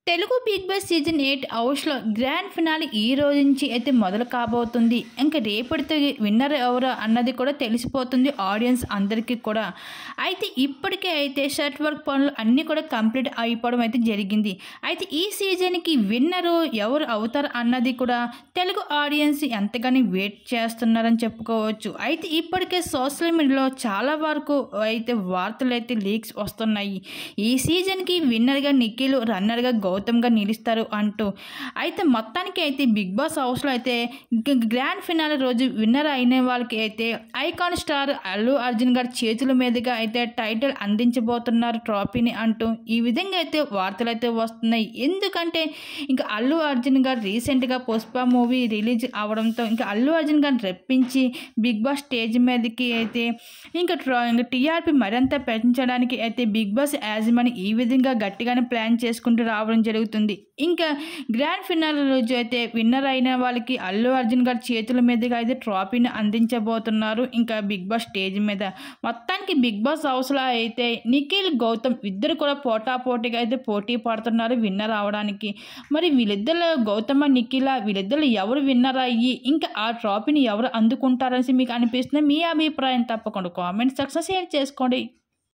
Telugu big boss season 8 హౌస్లో grand finale ఈ రోజు నుంచి అయితే మొదలు కాబోతుంది. ఇంకా రేపటితో విన్నర్ ఎవరు అన్నది కూడా తెలిసిపోతుంది ఆడియన్స్ అందరికీ కూడా. అయితే ఇప్పటికే అయితే షర్ట్ వర్క్ పనులు అన్నీ కూడా కంప్లీట్ అయిపోవడం అయితే జరిగింది. అయితే ఈ సీజన్కి విన్నరు ఎవరు అవుతారు అన్నది కూడా తెలుగు ఆడియన్స్ ఎంతగానో వెయిట్ చేస్తున్నారని చెప్పుకోవచ్చు. అయితే ఇప్పటికే సోషల్ మీడియాలో చాలా వరకు అయితే వార్తలు అయితే లీక్స్ వస్తున్నాయి. ఈ సీజన్కి విన్నర్గా నిఖిల్, రన్నర్గా గౌతమ్గా నిలుస్తారు అంటూ. అయితే మొత్తానికి అయితే బిగ్ బాస్ హౌస్లో అయితే గ్రాండ్ ఫినాలే రోజు విన్నర్ అయిన వాళ్ళకి అయితే ఐకాన్ స్టార్ అల్లు అర్జున్ గారి చేతుల మీదుగా అయితే టైటిల్ అందించబోతున్నారు ట్రోఫీని అంటూ ఈ విధంగా అయితే వార్తలు అయితే వస్తున్నాయి. ఎందుకంటే ఇంకా అల్లు అర్జున్ గారు రీసెంట్గా పుష్ప మూవీ రిలీజ్ అవడంతో ఇంకా అల్లు అర్జున్ గారిని రప్పించి బిగ్ బాస్ స్టేజ్ మీదకి అయితే ఇంకా టీఆర్పీ మరింత పెంచడానికి అయితే బిగ్ బాస్ యాజమాన్యం ఈ విధంగా గట్టిగానే ప్లాన్ చేసుకుంటూ రావడం జరుగుతుంది. ఇంకా గ్రాండ్ ఫినాలే రోజు అయితే విన్నర్ అయిన వాళ్ళకి అల్లు అర్జున్ గారి చేతుల మీదుగా అయితే ట్రోఫీని అందించబోతున్నారు ఇంకా బిగ్ బాస్ స్టేజ్ మీద. మొత్తానికి బిగ్ బాస్ హౌస్లో అయితే నిఖిల్, గౌతమ్ ఇద్దరు కూడా పోటాపోటీగా అయితే పోటీ పడుతున్నారు విన్నర్ అవడానికి. మరి వీళ్ళిద్దరు గౌతమ, నిఖిల వీళ్ళిద్దరు ఎవరు విన్నర్ అయ్యి ఇంకా ఆ ట్రోఫీని ఎవరు అందుకుంటారనేసి మీకు అనిపిస్తుంది? మీ అభిప్రాయం తప్పకుండా కామెంట్ సెక్షన్ షేర్ చేసుకోండి.